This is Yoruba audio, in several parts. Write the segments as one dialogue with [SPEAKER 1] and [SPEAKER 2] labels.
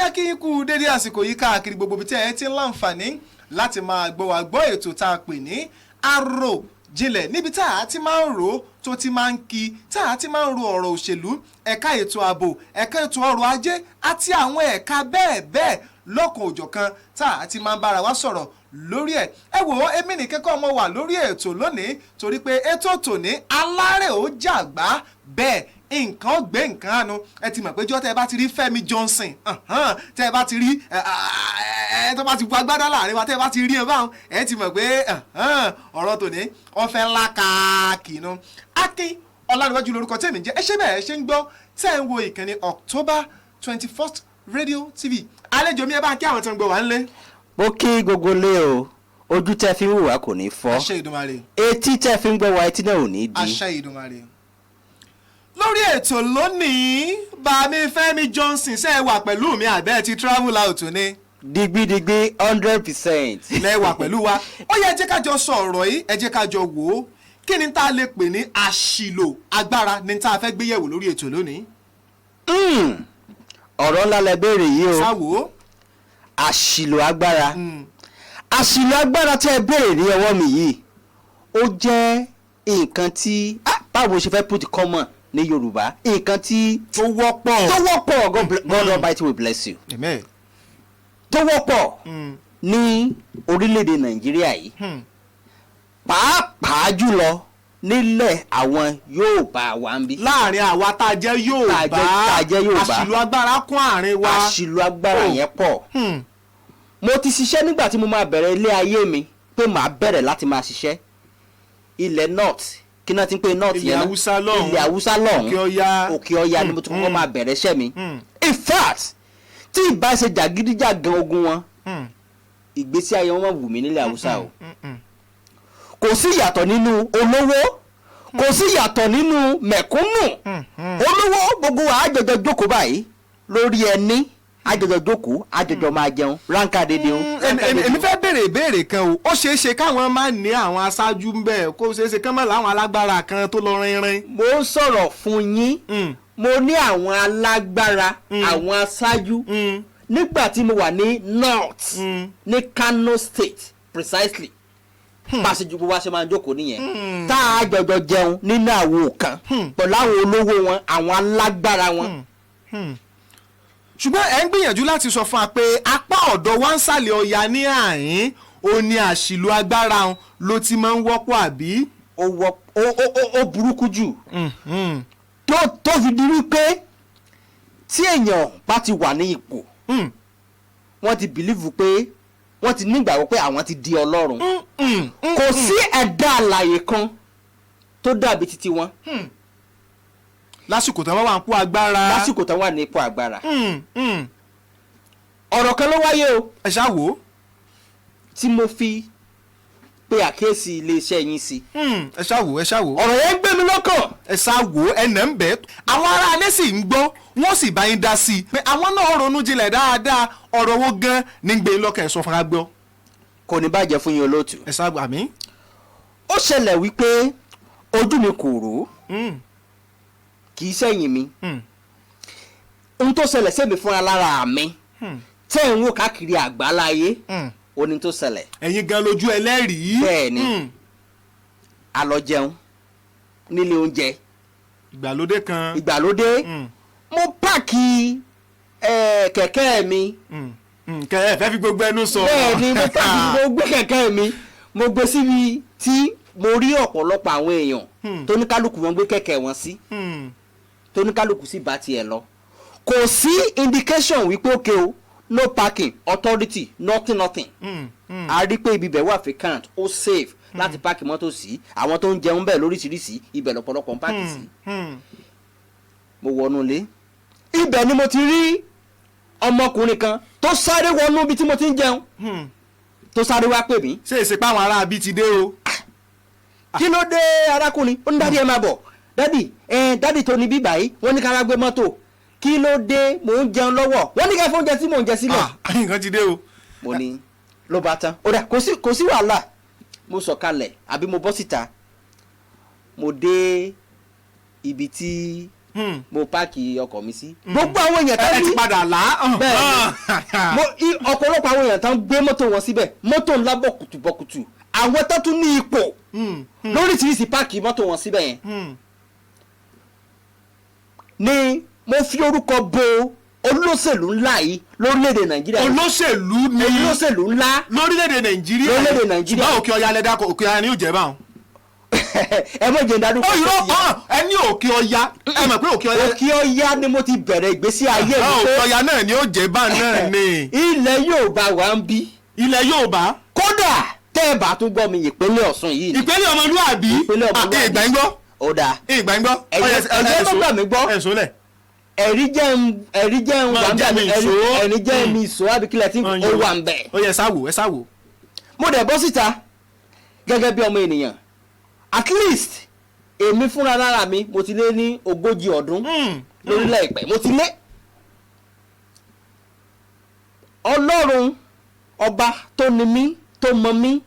[SPEAKER 1] akínkù dédé àsìkò yìí káàkiri gbogbo ibi tí ẹ ti ń láǹfààní láti máa gbọ́ wá gbọ́ ètò tá a pè ní àròjinlẹ̀ níbi tá a ti máa ń rò tó ti máa ń kí tá a ti máa ń ro ọ̀rọ̀ òṣèlú ẹ̀ka ètò ààbò ẹ̀ka ètò ọrọ̀ ajé àti àwọn ẹ̀ka bẹ́ẹ̀ bẹ́ẹ̀ lọ́kan òjọ̀kan tá a ti máa ń bára wa sọ̀rọ̀ lórí ẹ̀. ẹ wò ó èmi nìkan kọ́ mo wà lórí ètò lónìí torí pé ètò tòní alárè ó jàgbá bẹ́ẹ̀ nǹkan gbé nǹkan àánú ẹ ti mọ̀ pé jọ́ tẹ́ ẹ bá ti rí Fẹ́mi Johnson tẹ́ ẹ bá ti rí tó bá ti bu agbádá láàrin wa tẹ́ ẹ bá ti rí ẹ báwọn ẹ ti mọ̀ pé ọ̀rọ̀ tòní ọ̀fẹ́ ńlá káàkiri Akin Ọlárẹ̀wájú lórúkọ tèmi jẹ́ ẹ ṣe bẹ́ẹ̀ ṣe ń gbọ́ tẹ́ ẹ ń wo ìkànnì October 21st Radio TV àlejò mi ẹ bá kí àwọn tó ń gbọ́ wá ńlé.
[SPEAKER 2] Mo kí gbogbo lé o ojú tẹ́ fi ń wò wá kò ní fọ́
[SPEAKER 1] àṣẹ Ìdùmarè
[SPEAKER 2] etí tẹ́ fi ń gbọ́ wá etí náà ò ní di
[SPEAKER 1] àṣẹ Ìdùmarè. Lórí ètò lónìí bàmí Fẹ́mi Johnson ṣe é wà pẹ̀lú mi àbẹ́ ti travel out ni.
[SPEAKER 2] digbidigbi 100%.
[SPEAKER 1] lẹ wà pẹ̀lú wa ó yẹ ẹ jẹ́ ká jọ sọ ọ̀rọ̀ yìí ẹ jẹ́ ká jọ wò ó kí ni tá a lè pè ní àṣìlò agbára ni tá a fẹ́ gbé yẹ̀wò lórí ètò lónìí.
[SPEAKER 2] ọ̀rọ̀ ńlá lẹ béèrè yìí o
[SPEAKER 1] sáwò.
[SPEAKER 2] àṣìlò agbára àṣìlò agbára tẹ́ ẹ béèrè ní ọwọ́ mi yìí ó jẹ́ nǹkan tí báwo ṣe fẹ́ put common ní Yorùbá nǹkan tí
[SPEAKER 1] tó wọ́pọ̀
[SPEAKER 2] God Almighty will bless you
[SPEAKER 1] Amen.
[SPEAKER 2] tó wọ́pọ̀ ní orílẹ̀-èdè Nàìjíríà yìí pàápàá jùlọ nílẹ̀ àwọn Yorùbá wa ń bí.
[SPEAKER 1] láàrin àwa tá a jẹ́ Yorùbá àṣìlò agbára kún àárín wa.
[SPEAKER 2] àṣìlò agbára yẹn pọ̀. mo ti ṣiṣẹ́ nígbà tí mo máa bẹ̀rẹ̀ ilé ayé mi pé màá bẹ̀rẹ̀ láti máa ṣiṣẹ́ ilẹ̀ north kí náà ti ń pè north yẹn náà ilẹ̀ Haúsá lọ́hùn Òkè Ọya ni mo ti kọ́kọ́ máa bẹ̀rẹ̀ iṣẹ́ mi. in fact tí ìbá ṣe jàgídíjàgan ogun wọn ìgbésí ayé wọn máa wù mí nílẹ̀ Haúsá o. kò sí ìyàtọ̀ nínú olówó kò sí ìyàtọ̀ nínú mẹ̀kúnnù olówó gbogbo wa àjọjọ jókòó báyìí lórí ẹni àjọjọ jókòó àjọjọ máa jẹun ránkà dédé o.
[SPEAKER 1] èmi fẹ́ béèrè ìbéèrè kan o ó ṣeé ṣe káwọn máa ní àwọn aṣáájú ń bẹ̀ kó ṣeé ṣe kán máa láwọn alágbára kan tó lọ rinrin.
[SPEAKER 2] mo ń sọ̀rọ̀ fún yín mo ní àwọn alágbára àwọn aṣáájú nígbà tí mo wà ní north ní Kano State precisely bá a ṣe ju gbogbo wa ṣe máa ń jókòó nìyẹn tá a jọjọ jẹun nínú àwo kan pẹ̀lú àwọn olówó wọn àwọn alágbára wọn.
[SPEAKER 1] ṣùgbọ́n ẹ̀ ń gbìyànjú láti sọ fún wa pé apá ọ̀dọ̀ wa ń sàlẹ̀ Ọya ní àyín ó ní àṣìlò agbára ló ti máa ń wọ́pọ̀ àbí.
[SPEAKER 2] ó burúkú jù tó fi di wípé tí èèyàn bá ti wà ní ipò wọ́n ti bìlíìfù pé wọ́n ti nígbàgbọ́ pé àwọn ti di Ọlọ́run kò sí ẹ̀dá alààyè kan tó dàbí títí wọn.
[SPEAKER 1] lásìkò tí wọ́n wà ní ipò agbára.
[SPEAKER 2] lásìkò tí wọ́n wà ní ipò agbára. ọ̀rọ̀ kan ló wáyé o.
[SPEAKER 1] ẹ ṣáà wò ó.
[SPEAKER 2] tí mo fi pe àkíyèsí iléeṣẹ́ yín sí.
[SPEAKER 1] ẹ ṣáà wò ẹ ṣáà wò.
[SPEAKER 2] ọ̀rọ̀ yẹn gbé mi lọ́kàn.
[SPEAKER 1] ẹ ṣáà wò ẹnà ń bẹ àwọn ará alẹ́ sì ń gbọ́ wọ́n sì bá yín dá sí i pé àwọn náà ronú jinlẹ̀ dáadáa ọ̀rọ̀ wo gan ní gbé lọ́kàn ẹ̀ sọ fún wa gbọ́.
[SPEAKER 2] kò ní bàjẹ́ fún yín olóòtú.
[SPEAKER 1] ẹ ṣáà gbà mí.
[SPEAKER 2] ó ṣẹlẹ̀ wípé ojú mi kò rò kì í sẹ́yìn mi ohun tó ṣẹlẹ̀ sẹ́mi fúnra lára mi tẹ́ ń wò káàkiri àgbáláyé oní tó ṣẹlẹ̀.
[SPEAKER 1] ẹ̀yin gan lójú ẹlẹ́rìí.
[SPEAKER 2] bẹ́ẹ̀ ni a lọ jẹun nílé oúnjẹ.
[SPEAKER 1] ìgbàlódé kan.
[SPEAKER 2] ìgbàlódé mo páàkì kẹ̀kẹ́ mi.
[SPEAKER 1] kẹ̀kẹ́ fẹ́ fi gbogbo ẹnu sọ.
[SPEAKER 2] bẹ́ẹ̀ ni mo páàkì gbogbo kẹ̀kẹ́ mi mo gbé síbi tí mo rí ọ̀pọ̀lọpọ̀ àwọn èèyàn tó ní kálukú wọn gbé kẹ̀kẹ́ wọn sí tó ní kálukú sì bá tiẹ̀ lọ. kò sí indication wípé òkè o no parking authority nothing. a rí pé ibi bẹ̀ wà vacant ó safe láti páàkì mọ́tò sí àwọn tó ń jẹun bẹ́ẹ̀ lóríṣiríṣi ibẹ̀ lọ́pọ̀lọpọ̀ ń páàkì sí. mo wọnú ilé ibẹ̀ ni mo ti rí ọmọkùnrin kan tó sáré wọnú ibi tí mo ti ń jẹun tó sáré wá pè mí.
[SPEAKER 1] ṣé èsì pa àwọn ará abí ti dé o.
[SPEAKER 2] kí ló dé arákùnrin ó ní dádì ẹ máa bọ̀ dádì tó ní bíbá yìí wọ́n ní kára gbé mọ́tò kí ló dé mò ń jẹun lọ́wọ́ wọ́n ní ká fún oúnjẹ tí mò ń jẹ sílẹ̀.
[SPEAKER 1] nǹkan ti dé o.
[SPEAKER 2] mo ní ló bá tán ó dà kò sí wàhálà mo sọ̀kalẹ̀ àbí mo bọ́ síta mo dé ibi tí mo páàkì ọkọ̀ mi sí. gbogbo àwọn èèyàn tán
[SPEAKER 1] ẹ ti padà là á.
[SPEAKER 2] bẹ́ẹ̀ ọ̀pọ̀lọpọ̀ àwọn èèyàn tán gbé mọ́tò wọn síbẹ̀ mọ́tò ńlá bọ̀kùtùbọ̀kùtù àwọn tó tún ní ipò lóríṣiríṣi páàkì mọ́tò wọn síbẹ̀ yẹn. ni mo fi orúkọ bo olóṣèlú ńlá yìí lórílẹ̀‐èdè nàìjíríà.
[SPEAKER 1] olóṣèlú
[SPEAKER 2] ńlá
[SPEAKER 1] lórílẹ̀‐èdè nàìjíríà. ṣùgbọ́n òkè ọya lẹ́dá òkè ọya ni yóò jẹ́ báwọn.
[SPEAKER 2] ẹ mọ̀ jẹ́ ìdádúró.
[SPEAKER 1] ó yọ ẹ ní òkè ọya ẹ mọ̀ pé òkè
[SPEAKER 2] ọya ni mo ti bẹ̀rẹ̀ ìgbésí ayé mi.
[SPEAKER 1] òkè ọya náà ni ó jẹ́ bá náà ni.
[SPEAKER 2] ilẹ̀ Yorùbá wà ń bí.
[SPEAKER 1] ilẹ̀ Yorùbá.
[SPEAKER 2] kódà tẹ́ ẹ bá tún gbọ́ mi ìpínlẹ̀ Ọ̀ṣun yìí ni.
[SPEAKER 1] ìpínlẹ̀ ọmọlúwàbí. ìgbà ń gbọ́.
[SPEAKER 2] ó dáa.
[SPEAKER 1] ìgbà ń gbọ́.
[SPEAKER 2] ẹ̀jẹ̀ tó gbà mí gbọ́.
[SPEAKER 1] ẹ̀sùn lẹ̀.
[SPEAKER 2] ẹ̀rí jẹ́ ń wà ń bẹ̀ ẹ̀rí jẹ́ mi ìṣó abikilẹ̀ tí ó wà ń bẹ̀.
[SPEAKER 1] ó yẹ ẹ sáwò.
[SPEAKER 2] mo dẹ̀ bọ́ síta gẹ́gẹ́ bí ọmọ ènìyàn at least èmi fúnra lára mi mo ti lé ní 40 ọdún lórílẹ̀ ìpẹ́ mo ti lé. Ọlọ́run ọba tó ní mí tó mọ mí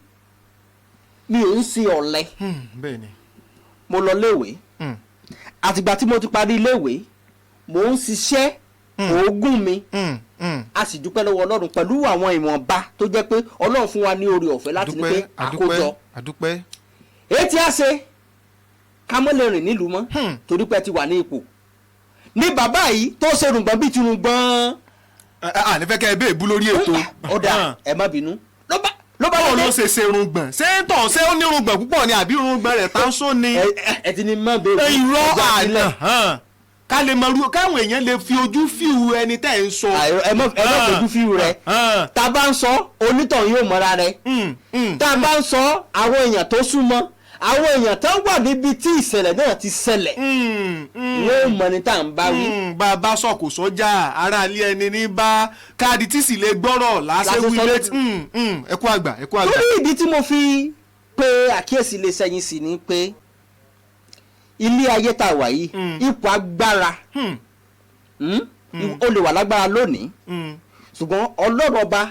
[SPEAKER 2] mi ò ń ṣe ọ̀lẹ.
[SPEAKER 1] bẹ́ẹ̀ni.
[SPEAKER 2] mo lọ léèwé àtìgbà tí mo ti parí iléèwé mo ń ṣiṣẹ́ òógùn mi a sì dúpẹ́ lọ́wọ́ Ọlọ́run pẹ̀lú àwọn ìwọ̀nba tó jẹ́ pé Ọlọ́run fún wa ní oore ọ̀fẹ́ láti ní pé àkójọ. èyí tí a ṣe ká mọ́ lè rìn nílùú mọ́ torí pé ti wà ní ipò ní bàbá yìí tó ṣe rùngbọ̀n bíi tirùngbọ̀n.
[SPEAKER 1] nífẹ̀ẹ́ kẹ́ ẹ bẹ́ẹ̀ bú lórí ètò.
[SPEAKER 2] ó dà ẹ má bínú.
[SPEAKER 1] ló bá wọn ló ṣe rùngbọ̀n ṣé ó ní rùngbọ̀n púpọ̀ ni àbí rùngbọ̀n rẹ̀ tá ń sọ ni.
[SPEAKER 2] ẹ ti ní mọ́ bẹ́ẹ̀
[SPEAKER 1] irọ́ àná ká lè mọ irú káwọn èèyàn lè fi ojú fíìwù ẹni tẹ́ ẹ̀ ń sọ.
[SPEAKER 2] ẹ mọ fojú fíìwù rẹ tá a bá ń sọ onítàn yóò mọ́ra rẹ tá a bá ń sọ àwọn èèyàn tó súnmọ́ àwọn èèyàn tó wà níbi tí ìṣẹ̀lẹ̀ náà ti ṣẹlẹ̀ wọ́n mọ̀ ní tá à ń bá wí.
[SPEAKER 1] bá a bá sọ̀kò sọ́jà aráalé ẹni ní bá káàdì tí sì lè gbọ́rọ̀ lásán wí létí ẹ kú àgbà.
[SPEAKER 2] lórí ìdí tí mo fi pe àkíyèsí lè sẹ́yìn sí ni pé ilé ayé tá a wà yìí ipò agbára ó lè wà lágbára lónìí ṣùgbọ́n Ọlọ́run ọba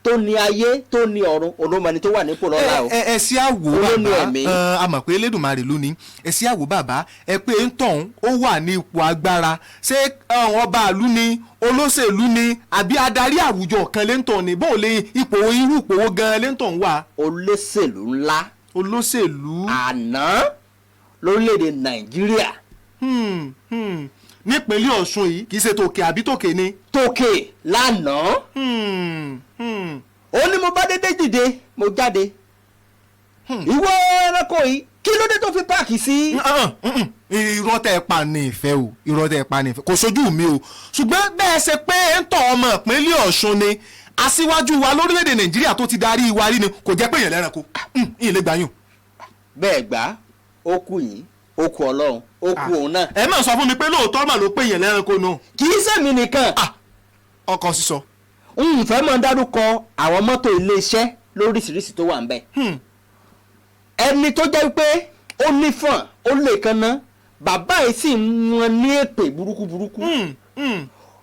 [SPEAKER 2] tó ní ayé tó ní ọ̀run olómọni tó wà nípò lọ́la o.
[SPEAKER 1] ẹ sí àwò bàbá a mọ̀ pé Elédùmarè lónìí ẹ sí àwò bàbá ẹ pé ń tọ̀hún ó wà ní ipò agbára ṣé ọba àlú ni olóṣèlú ni àbí adarí àwùjọ kan lè ń tọ̀ ní bó lè ipò irú ipò gan lè ń tọ̀ ń wà.
[SPEAKER 2] olóṣèlú ńlá.
[SPEAKER 1] olóṣèlú.
[SPEAKER 2] àná lórílẹ̀‐èdè Nàìjíríà.
[SPEAKER 1] nípínlẹ̀ Ọ̀ṣun yìí kì í ṣe tòkè àbí tòkè ni.
[SPEAKER 2] tòkè lánàá. ó ní mo bá dédé dìde mo jáde. ìwọ ẹranko yìí kí ló dé tó fi páàkì sí.
[SPEAKER 1] irọ́ tẹ́ ẹ pa ní ìfẹ́ o irọ́ tẹ́ ẹ pa ní ìfẹ́ kò sójú mi o ṣùgbọ́n bẹ́ẹ̀ ṣe pé ń tọ́ ọmọ ìpínlẹ̀ Ọ̀ṣun ni aṣíwájú wa lórílẹ̀‐èdè Nàìjíríà tó ti darí wa rí ni kò jẹ́ pé èèyàn lẹ́ranko ìyìn lè gbà yùn.
[SPEAKER 2] bẹ́ẹ̀ gbà ó kù yín ó kù Ọlọ́run ó kù òun náà.
[SPEAKER 1] ẹ máa sọ fún mi pé lóòótọ́ mà ló pé èèyàn lẹ́ranko nù.
[SPEAKER 2] kì í ṣèmi nìkan.
[SPEAKER 1] ọkọ sísọ.
[SPEAKER 2] n fẹ́ máa dárúkọ àwọn mọ́tò iléeṣẹ́ lóríṣiríṣi tó wà ń bẹ̀. ẹni tó jẹ́ pé ó nífọ̀n ó lè kanná bàbá yìí sì ń wọn ní èpè burúkú.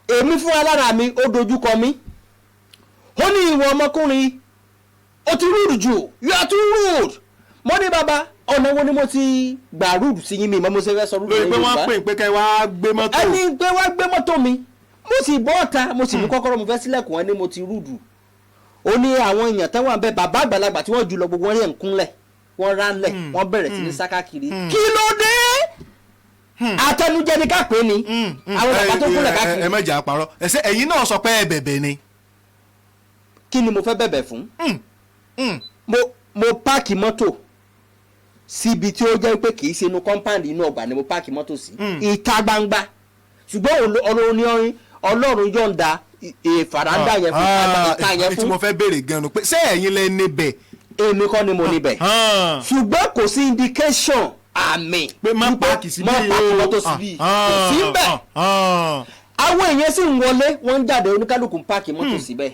[SPEAKER 2] èmi fún alára mi ó dojúkọ mi. ó ní ìwọ ọmọkùnrin ó ti rúdù jù you are too rude. mo ní bàbá ọ̀nà wo ni mo ti gbà rúdù sí yín mi mọ́ mo ṣe fẹ́ sọ rúdù
[SPEAKER 1] lórí pé wọ́n pè pé kẹ́ wá gbé mọ́tò.
[SPEAKER 2] ẹni pé wá gbé mọ́tò mi mo sì bọ́ ọ̀ta mo sì mú kọ́kọ́rọ́ mo fẹ́ sílẹ̀kùn ẹni mo ti rúdù. ó ní àwọn èèyàn tán wà ń bẹ bàbá àgbàlagbà tí wọ́n jù lọ gbogbo wọn yẹn ń kúnlẹ̀ wọ́n ránlẹ̀ wọ́n bẹ̀rẹ̀ sí ní sákàkiri. kí ló dé atẹnujẹ ni ká pè ní àwọn bàbá tó kúnlẹ̀ káàkiri.
[SPEAKER 1] ẹ mẹ́jà àpárọ̀ ẹ̀sẹ̀ ẹ̀yin náà sọ pé ẹ bẹ̀bẹ̀ ni.
[SPEAKER 2] kí ni mo fẹ́ bẹ̀bẹ̀ fún. mo páàkì mọ́tò síbi tí ó jẹ́ pé kì í ṣe inú kọ́ńpáàndì inú ọgbà ni mo páàkì mọ́tò sí ìta gbangba ṣùgbọ́n Ọlọ́run yọ̀ǹda ìfàràǹdà yẹn fún ìta yẹn fún.
[SPEAKER 1] tí mo fẹ́ béèrè gan-an pé ṣé ẹ̀yin lẹ níbẹ̀.
[SPEAKER 2] èmi kọ́ ni mo níbẹ̀ ṣùgbọ́n kò sí indication àmì
[SPEAKER 1] pé má páàkì síbí
[SPEAKER 2] mọ́tò síbí kò sí bẹ́ẹ̀. àwọn èèyàn sì ń wọlé wọ́n ń jáde oníkálukú ń páàkì mọ́tò síbẹ̀.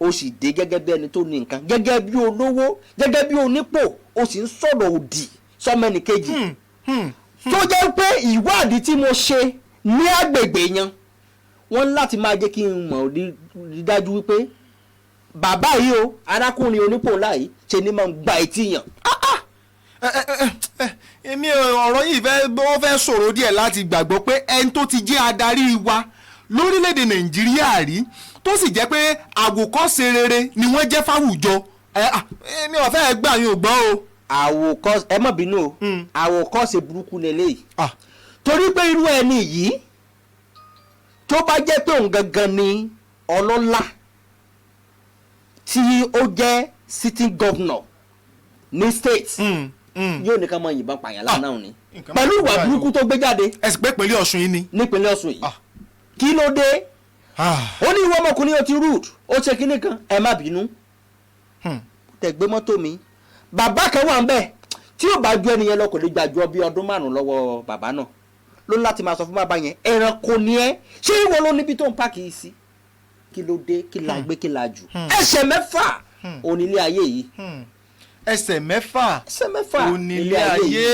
[SPEAKER 2] ó sì dé gẹ́gẹ́ bí ẹni tó ní nǹkan gẹ́gẹ́ bí olówó gẹ́gẹ́ bí onípò ó sì ń sọ̀rọ̀ òdì sọ́mẹ́nì kejì. tó jẹ́ pé ìwádìí tí mo ṣe ní agbègbè yẹn wọ́n láti máa jẹ́ kí n mọ̀ rí dájú wípé bàbá yìí o arákùnrin onípò ńlá yìí ṣe ni máa ń gba etí yàn.
[SPEAKER 1] èmi ọ̀rọ̀ yìí fẹ́ sọ̀rọ̀ díẹ̀ láti gbàgbọ́ pé ẹni tó ti jẹ́ adarí wa lórílẹ̀‐èdè Nàìjíríà rí tó sì jẹ́ pé àwòkọ́ṣe rere ni wọ́n jẹ́ fáwùjọ èmi ò fẹ́ gbà yín ò gbọ́ o.
[SPEAKER 2] àwòkọ́ṣe ẹ má bínú o àwòkọ́ṣe burúkú lélẹ́yìí torí pé irú ẹni yìí tó bá jẹ́ pé òun gangan ni ọlọ́lá tí ó jẹ́ sitting governor ní state yóò ní ká máa yìnbọn pààyàn lánàá ni pẹ̀lú ìwà burúkú tó gbé jáde.
[SPEAKER 1] ẹ sì pé ìpínlẹ̀ Ọ̀ṣun yìí ni.
[SPEAKER 2] nípínlẹ̀ Ọ̀ṣun yìí kí ló dé ó ní ìwọ ọmọkùnrin ó ti rude ó ṣe kinní kan ẹ má bínú tẹ gbé mọ́tò mi bàbá kan wà ń bẹ̀ tí yóò bá ju ẹnìyẹn lọ kò lè gbà ju ọbí ọdún 5 lọ́wọ́ bàbá náà ló láti máa sọ fún bàbá yẹn ẹranko ni ẹ ṣé ìwọ ló níbi tó ń pàkì yìí sí kí ló dé kí la gbé kí la jù ẹsẹ̀ 6 onílé ayé yìí
[SPEAKER 1] ẹsẹ̀ 6 onílé ayé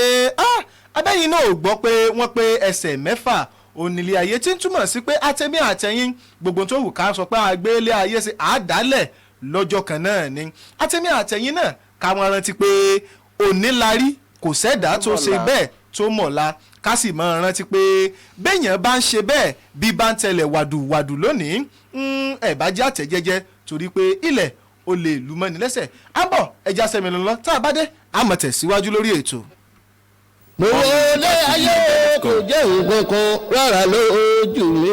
[SPEAKER 1] abẹ́yìn náà ò gbọ́ pé wọ́n pé ẹsẹ̀ 6 onílé ayé tí ń túmọ̀ sí pé àtẹ̀mí àtẹ̀yìn gbogbo tó wù ká sọ pé àgbélé ayé sí àádálẹ̀ lọ́jọ́ kan náà ni àtẹ̀mí àtẹ̀yìn náà káwọn rántí pé onílárí kò sẹ́dá tó ṣe bẹ́ẹ̀ tó mọ̀la ká sì máa rántí pé béèyàn bá ń ṣe bẹ́ẹ̀ bí bá ń tẹ̀lẹ̀ wàdùwàdù lónìí ẹ̀ bá jẹ́ àtẹ̀jẹ́jẹ́ torí pé ilẹ̀ ó lè lù mọ́ni lẹ́sẹ̀ á bọ̀ ẹja sẹ́mi lọ́lọ́ tá a bá dé a máa tẹ̀síwájú lórí ètò.
[SPEAKER 3] mo lé ayé kò jẹ́ nǹkan kan rárá lójú mi.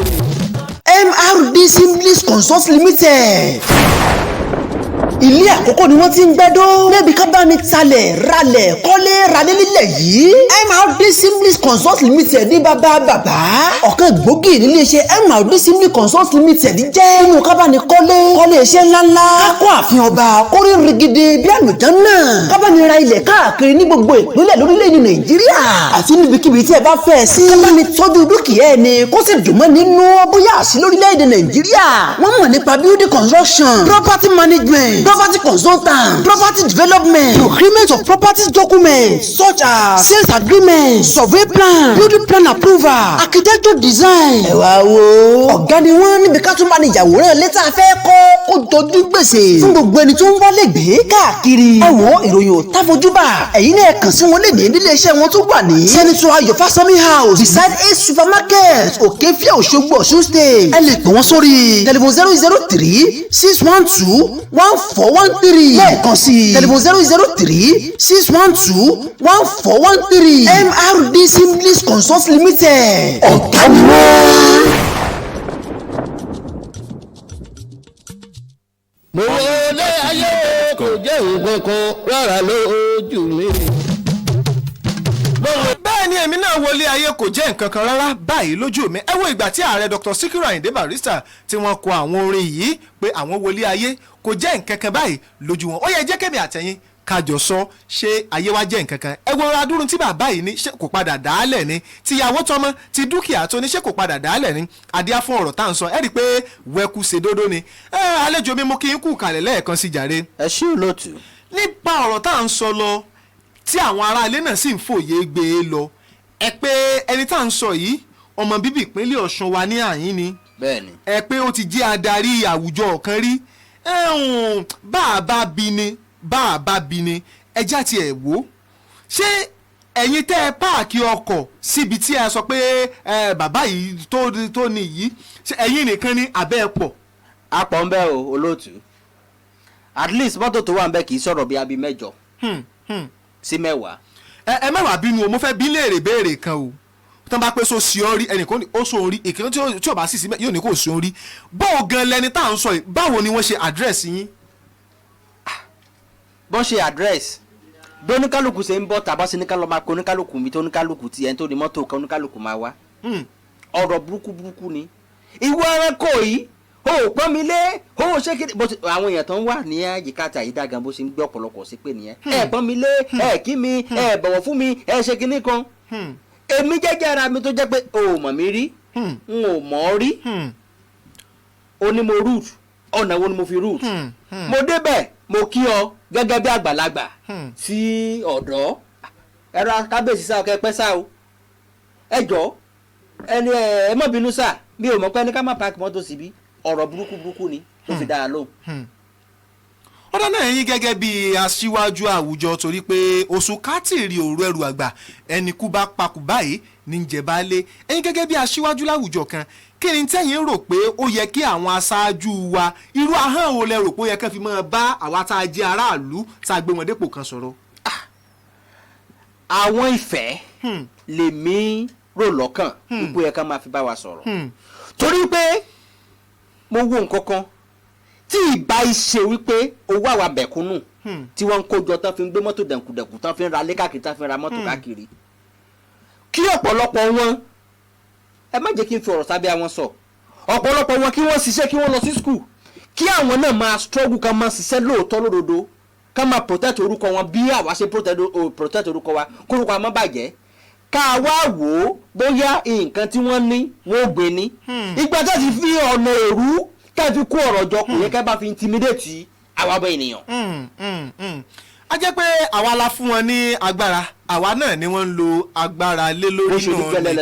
[SPEAKER 4] MRDC Bliss Consult Limited ilé àkọ́kọ́ ni wọ́n ti ń gbẹ́dọ́ níbi ká bá ní talẹ̀ ralẹ̀ kọ́lé ralẹ̀ nílẹ̀ yìí MRDC Bliss Consult Limited ní bàbá ọ̀kan gbòógì nílé iṣẹ́ MRDC Bliss Consult Limited jẹ́ nínú ká bá ní kọ́lé iṣẹ́ ńláńlá kákọ́ àfihàn ọba kórí rigidi bí àlùjá náà ká bá ní ra ilẹ̀ káàkiri ní gbogbo ìpínlẹ̀ lórílẹ̀‐èdè Nàìjíríà àti níbikíbi tí ẹ bá fẹ́ sí ká bá ní tọ́jú dúkìá ẹni kó sì dùn mọ́ nínú bóyá àṣì lórílẹ̀‐èdè Nàìjíríà wọ́n mọ̀ nípa building construction property management property consultant, property development, procurement of property documents such as sales agreement, survey plan, building plan approval, architecture design. ẹ wá wo ọ̀gá ni wọ́n níbi ká tún bá ní ìyàwòrán létà fẹ́ kọ́ kó dojú gbèsè fún gbogbo ẹni tó ń wálé gbé káàkiri. ẹ wo ìròyìn ò táfojúbà ẹ̀yin náà kàn sí wọn lè ní nílé iṣẹ́ wọn tó wà ní Senator Ayọ̀ Fásánmi house beside a supermarket Òkèfíà Òṣogbo Ọ̀ṣun state. ẹ lè pè wọ́n sórí telephone 003 612 1413 lẹ́ẹ̀kan sí telephone 003 612 1413 MRDC Bliss Consult Limited ọ̀gá ni wọ́n.
[SPEAKER 3] mo lé ayé kò jẹ́ nǹkan kan rárá lójú mi.
[SPEAKER 1] bẹ́ẹ̀ ni èmi náà wọlé ayé kò jẹ́ nǹkan kan rárá báyìí lójú mi ẹ wo ìgbà tí ààrẹ Dr. Sikiru Ayinde Barrister tí wọ́n kọ àwọn orin yìí pé àwọn wọlé ayé kò jẹ́ nǹkan kan báyìí lójú wọn ó yẹ jẹ́ kẹ́mi àtẹ̀yìn kájọ sọ ṣé ayé wa jẹ́ nǹkan kan ẹ wo adúrú tí bàbá yìí ní ṣé kò padà dálẹ̀ ni tìyàwó tọmọ ti dúkìá tó ní ṣé kò padà dálẹ̀ ni adíá fún ọ̀rọ̀ tá à ń sọ ẹ rí i pé wẹ́kú ṣe dódó ni àlejò mi mú kí n kú kalẹ̀ lẹ́ẹ̀kan sí jàre.
[SPEAKER 2] ẹ ṣé olóòtú.
[SPEAKER 1] nípa ọ̀rọ̀ tá à ń sọ lọ tí àwọn aráalé náà sì ń fòye gbé e lọ ẹ pé ẹni tá à ń sọ yìí ọmọ bíbí ìpínlẹ̀ Ọ̀ṣun wa ní àyín ni
[SPEAKER 2] bẹ́ẹ̀ni
[SPEAKER 1] ẹ pé ó ti jẹ́ adarí àwùjọ kan rí bá a bá bí ni ẹjá tiẹ̀ wò ṣé ẹ̀yin tẹ́ ẹ páàkì ọkọ̀ síbi tí ẹ sọ pé bàbá yìí tó ní yìí ṣé ẹ̀yin nìkan ní abẹ́ ẹ pọ̀.
[SPEAKER 2] apọ̀ ń bẹ́ o olóòtú at least mọ́tò tó wà ń bẹ́ kì í sọ̀rọ̀ bí abi 8 sí 10.
[SPEAKER 1] ẹ mẹ́wàá bínú o mo fẹ́ bí léèrè béèrè kan o tán bá pẹ́ so sí ọ rí ẹnìkan ó so orí ìkíni tí ò bá sì sí yóò ní kó so orí báwo gan lẹni tá à ń sọ yìí báwo ni wọ́n ṣe àdírẹ́sì yín.
[SPEAKER 2] bọ́n ṣe àdírẹ́sì bí oníkálukú ṣe ń bọ́ tàbá sí oníkálukú máa pe oníkálukú mi tó oníkálukú ti ẹni tó ní mọ́tò kan oníkálukú máa wá. ọ̀rọ̀ burúkú ni ìwọ ẹranko yìí o ò pọ́n mi lé o ò ṣe kéde àwọn èèyàn tó ń wà ní àyíká àti àyídá gan bó ṣe ń gbé ọ̀pọ̀lọpọ̀ sí pé nìyẹn ẹ pọ́n mi lé ẹ kí mi ẹ bọ̀wọ̀ fún mi ẹ ṣe kinní kan èmi jẹ́jẹ́ ara mi tó jẹ́ pé o ò mọ̀ mi rí n ò mọ̀ ọ́ rí o ní mo root ọ̀nà wo ni mo fi root mo débẹ̀ mo kí ọ gẹ́gẹ́ bí àgbàlagbà sí ọ̀dọ́ ẹ̀rọ kábíyèsí sá ọkẹ́ pẹ́ sá o ẹ jọ ẹni ẹ má bínú sá mi ò mọ̀ pé ẹni ká má pààkì mọ́tò síbí ọ̀rọ̀ burúkú ni tó fi dára lóhùn.
[SPEAKER 1] ọ̀dọ́ náà yín gẹ́gẹ́ bí aṣíwájú àwùjọ torí pé oṣù kátìrì òru ẹrù àgbà ẹni kú bá pakù báyìí ní jẹ̀bálé ẹ̀yin gẹ́gẹ́ bí aṣíwájú láwùjọ kan kí ni tẹ́yìn rò pé ó yẹ kí àwọn aṣáájú wa irú ahọ́n wo lẹ rò pé ó yẹ kí wọ́n fi máa bá àwa tá a jẹ́ aráàlú tá a gbé wọn dépò kan sọ̀rọ̀.
[SPEAKER 2] àwọn ìfẹ́ lèmi rò lọ́kàn wípé ó yẹ ká máa fi bá wa sọ̀rọ̀ torí pé mo wo nǹkan kan tí ìbá ṣe wípé owó àwa bẹ̀kúnnù tí wọ́n ń kójọ tán fi ń gbé mọ́tò dẹ̀kùdẹ̀kù tán fi ń ra lé káàkiri tán fi ń ra mọ́tò káàkiri kí ọ̀pọ̀lọpọ̀ wọn ẹ má jẹ́ kí n fi ọ̀rọ̀ sábẹ́ àwọn sọ ọ̀pọ̀lọpọ̀ wọn kí wọ́n ṣiṣẹ́ kí wọ́n lọ sí skul kí àwọn náà máa struggle ká máa ṣiṣẹ́ lóòótọ́ lódodo ká máa protect orúkọ wọn bí àwa ṣe protect orúkọ wa kórúkọ wa má bàjẹ́ ká wá wò ó bóyá nǹkan tí wọ́n ní wọ́n ò gbé ní ìgbà tó ti fi ọ̀nà èrú ká fi kó ọ̀rọ̀ jọ kò yẹ ká bá fi intimidate àwa bá ènìyàn.
[SPEAKER 1] a jẹ́ pé àwa la fún wọn ní agbára àwa náà ni wọ́n ń lo agbára lé lórí
[SPEAKER 2] náà ni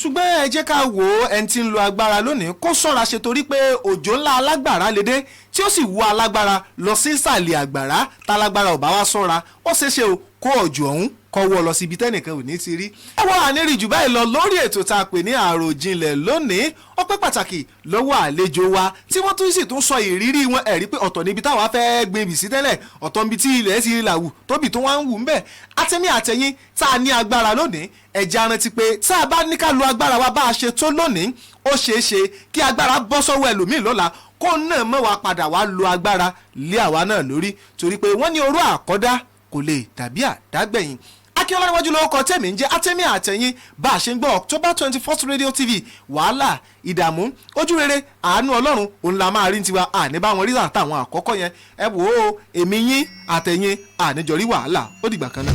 [SPEAKER 1] ṣùgbọ́n ẹ jẹ́ ká wò ó ẹni tí ń lo agbára lónìí kó ṣọ́ra ṣe torí pé òjò ńlá alágbára lè dé tí ó sì wú alágbára lọ sí ìsàlẹ̀ àgbàrá tálágbára ò bá wá ṣọ́ra ó ṣeéṣe o kó òjò ọ̀hún kọ́wọ́ lọ síbi tẹ́nìkan ò ní ti rí. ẹ wọ́n àníri jù báyìí lọ lórí ètò tá a pè ní àròjinlẹ̀ lónìí ọpẹ́ pàtàkì lọ́wọ́ àlejò wa tí wọ́n tún sì tún sọ ìrírí wọn ẹ̀rí pé ọ̀tọ̀ níbi táwa fẹ́ gbin ibì sí tẹ́lẹ̀ ọ̀tọ̀ níbi tí ilẹ̀ ti là wù tóbi tó wá ń wù ń bẹ̀ àtẹ̀mí àtẹ̀yìn tá a ní agbára lónìí ẹ̀jẹ̀ arántí pé tá a bá ní ká lo agbára wa bá a ṣe tó lónìí ó ṣeé ṣe kí agbára bọ́ sọ́wọ́ ẹlòmíì lọ́la kó náà mọ̀ wá padà wá lo agbára lé àwa náà lórí torí pé wọ́n ní oró àkọ́dá kò lè dàbí àdágbẹ̀yìn akínọlá níwájú lórúkọ tèmi ń jẹ́ àtẹ̀mí àtẹ̀yìn bá a ṣe ń gbọ́ October 21st Radio TV wàhálà ìdààmú ojú rere àánú ọlọ́run òun la máa rí tiwa àní bá wọn rí àtàwọn àkọ́kọ́ yẹn ẹ wò ó èmi yín àtẹ̀yìn àníjọ́rí wàhálà ó dìgbà kan náà.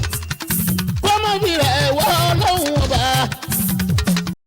[SPEAKER 3] kọ́mọ́bì rẹ̀ wọ́ lóhùn ọba